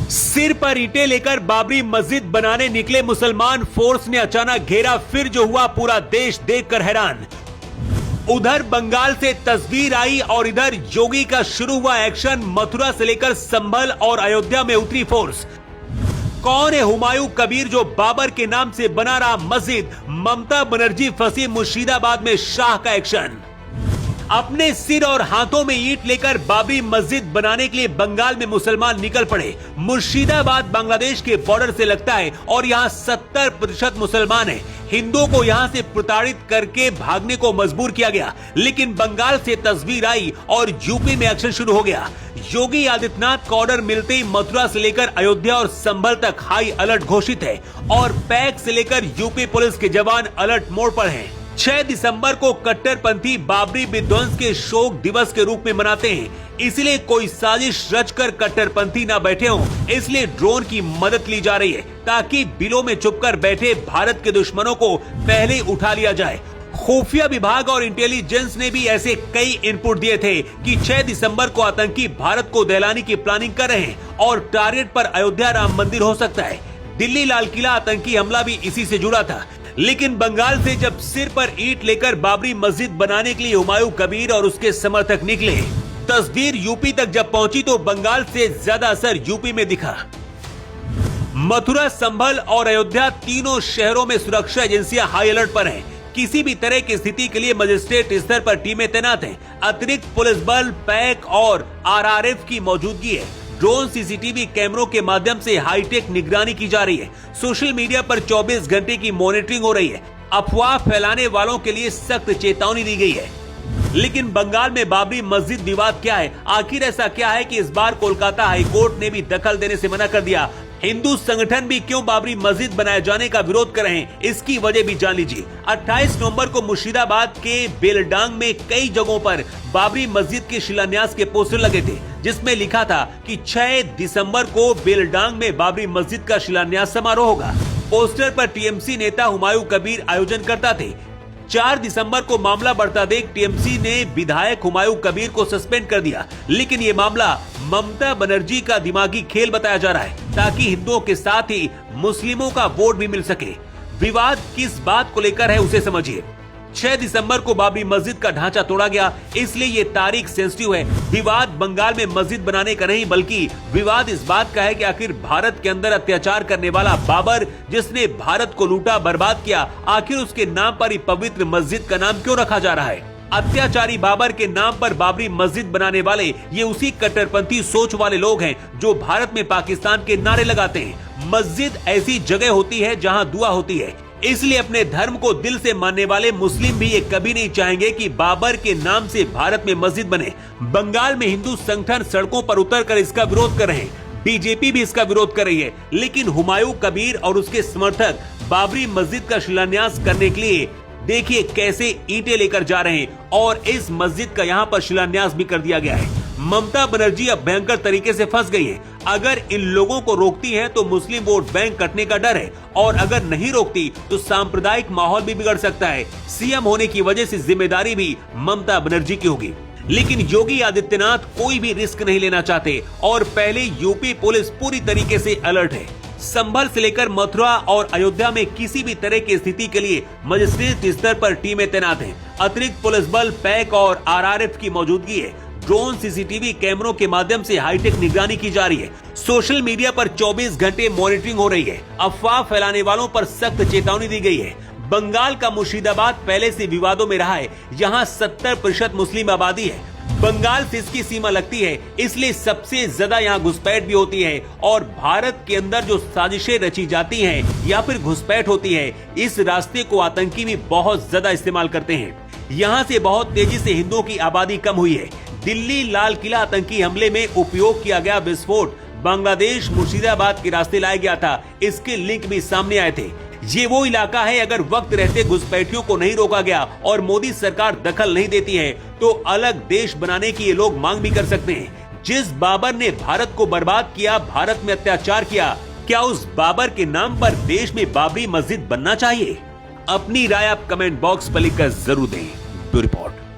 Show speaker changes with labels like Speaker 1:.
Speaker 1: सिर पर ईंटें लेकर बाबरी मस्जिद बनाने निकले मुसलमान फोर्स ने अचानक घेरा, फिर जो हुआ पूरा देश देखकर हैरान। उधर बंगाल से तस्वीर आई और इधर योगी का शुरू हुआ एक्शन। मथुरा से लेकर संभल और अयोध्या में उतरी फोर्स। कौन है हुमायूं कबीर जो बाबर के नाम से बना रहा मस्जिद? ममता बनर्जी फंसी मुर्शिदाबाद में, शाह का एक्शन। अपने सिर और हाथों में ईंट लेकर बाबरी मस्जिद बनाने के लिए बंगाल में मुसलमान निकल पड़े। मुर्शिदाबाद बांग्लादेश के बॉर्डर से लगता है और यहाँ 70% मुसलमान हैं। हिंदुओं को यहाँ से प्रताड़ित करके भागने को मजबूर किया गया, लेकिन बंगाल से तस्वीर आई और यूपी में एक्शन शुरू हो गया। योगी आदित्यनाथ का ऑर्डर मिलते ही मथुरा से लेकर अयोध्या और संभल तक हाई अलर्ट घोषित है और पैक से लेकर यूपी पुलिस के जवान अलर्ट मोड पर हैं। 6 दिसंबर को कट्टरपंथी बाबरी विध्वंस के शोक दिवस के रूप में मनाते हैं, इसलिए कोई साजिश रचकर कट्टरपंथी ना बैठे हों, इसलिए ड्रोन की मदद ली जा रही है ताकि बिलों में छुपकर बैठे भारत के दुश्मनों को पहले उठा लिया जाए। खुफिया विभाग और इंटेलिजेंस ने भी ऐसे कई इनपुट दिए थे कि 6 दिसंबर को आतंकी भारत को दहलाने की प्लानिंग कर रहे हैं और टारगेट पर अयोध्या राम मंदिर हो सकता है। दिल्ली लाल किला आतंकी हमला भी इसी से जुड़ा था। लेकिन बंगाल से जब सिर पर ईंट लेकर बाबरी मस्जिद बनाने के लिए हुमायूं कबीर और उसके समर्थक निकले, तस्वीर यूपी तक जब पहुंची तो बंगाल से ज्यादा असर यूपी में दिखा। मथुरा, संभल और अयोध्या तीनों शहरों में सुरक्षा एजेंसियां हाई अलर्ट पर हैं। किसी भी तरह की स्थिति के लिए मजिस्ट्रेट स्तर पर टीमें तैनात हैं। अतिरिक्त पुलिस बल, पैक और आरआरएफ की मौजूदगी है। ड्रोन, सीसीटीवी कैमरों के माध्यम से हाईटेक निगरानी की जा रही है। सोशल मीडिया पर 24 घंटे की मॉनिटरिंग हो रही है। अफवाह फैलाने वालों के लिए सख्त चेतावनी दी गई है। लेकिन बंगाल में बाबरी मस्जिद विवाद क्या है? आखिर ऐसा क्या है कि इस बार कोलकाता हाईकोर्ट ने भी दखल देने से मना कर दिया? हिंदू संगठन भी क्यों बाबरी मस्जिद बनाए जाने का विरोध कर रहे हैं, इसकी वजह भी जान लीजिए। 28 नवंबर को मुर्शिदाबाद के बेलडांग में कई जगहों पर बाबरी मस्जिद के शिलान्यास के पोस्टर लगे थे, जिसमें लिखा था कि 6 दिसंबर को बेलडांग में बाबरी मस्जिद का शिलान्यास समारोह होगा। पोस्टर पर टीएमसी नेता हुमायूं कबीर आयोजन करता थे। 4 दिसंबर को मामला बढ़ता देख टीएमसी ने विधायक हुमायूं कबीर को सस्पेंड कर दिया, लेकिन ये मामला ममता बनर्जी का दिमागी खेल बताया जा रहा है ताकि हिंदुओं के साथ ही मुस्लिमों का वोट भी मिल सके। विवाद किस बात को लेकर है उसे समझिए। 6 दिसंबर को बाबरी मस्जिद का ढांचा तोड़ा गया, इसलिए ये तारीख सेंसिटिव है। विवाद बंगाल में मस्जिद बनाने का नहीं, बल्कि विवाद इस बात का है कि आखिर भारत के अंदर अत्याचार करने वाला बाबर, जिसने भारत को लूटा बर्बाद किया, आखिर उसके नाम पर ही पवित्र मस्जिद का नाम क्यों रखा जा रहा है? अत्याचारी बाबर के नाम पर बाबरी मस्जिद बनाने वाले ये उसी कट्टरपंथी सोच वाले लोग हैं जो भारत में पाकिस्तान के नारे लगाते हैं। मस्जिद ऐसी जगह होती है जहां दुआ होती है, इसलिए अपने धर्म को दिल से मानने वाले मुस्लिम भी ये कभी नहीं चाहेंगे कि बाबर के नाम से भारत में मस्जिद बने। बंगाल में हिंदू संगठन सड़कों पर उतरकर इसका विरोध कर रहे हैं। बीजेपी भी इसका विरोध कर रही है, लेकिन हुमायूं कबीर और उसके समर्थक बाबरी मस्जिद का शिलान्यास करने के लिए देखिए कैसे ईंटें लेकर जा रहे हैं और इस मस्जिद का यहाँ पर शिलान्यास भी कर दिया गया है। ममता बनर्जी अब भयंकर तरीके से फंस गई है। अगर इन लोगों को रोकती है तो मुस्लिम वोट बैंक कटने का डर है, और अगर नहीं रोकती तो सांप्रदायिक माहौल भी बिगड़ सकता है। सीएम होने की वजह से जिम्मेदारी भी ममता बनर्जी की होगी। लेकिन योगी आदित्यनाथ कोई भी रिस्क नहीं लेना चाहते और पहले यूपी पुलिस पूरी तरीके से अलर्ट है। संभल से लेकर मथुरा और अयोध्या में किसी भी तरह की स्थिति के लिए मजिस्ट्रेट स्तर पर टीमें तैनात हैं। अतिरिक्त पुलिस बल, पैक और आरआरएफ की मौजूदगी है। ड्रोन, सीसीटीवी कैमरों के माध्यम से हाईटेक निगरानी की जा रही है। सोशल मीडिया पर 24 घंटे मॉनिटरिंग हो रही है। अफवाह फैलाने वालों पर सख्त चेतावनी दी गई है। बंगाल का मुर्शिदाबाद पहले से विवादों में रहा है। यहाँ 70% मुस्लिम आबादी है। बंगाल से इसकी सीमा लगती है, इसलिए सबसे ज्यादा यहाँ घुसपैठ भी होती है और भारत के अंदर जो साजिशें रची जाती हैं या फिर घुसपैठ होती है, इस रास्ते को आतंकी भी बहुत ज्यादा इस्तेमाल करते हैं। यहाँ से बहुत तेजी से हिंदुओं की आबादी कम हुई है। दिल्ली लाल किला आतंकी हमले में उपयोग किया गया विस्फोट बांग्लादेश मुर्शिदाबाद के रास्ते लाया गया था। इसके लिंक भी सामने आए थे। ये वो इलाका है, अगर वक्त रहते घुसपैठियों को नहीं रोका गया और मोदी सरकार दखल नहीं देती है तो अलग देश बनाने की ये लोग मांग भी कर सकते हैं। जिस बाबर ने भारत को बर्बाद किया, भारत में अत्याचार किया, क्या उस बाबर के नाम पर देश में बाबरी मस्जिद बनना चाहिए? अपनी राय आप कमेंट बॉक्स पर लिखकर जरूर दें। Bureau report.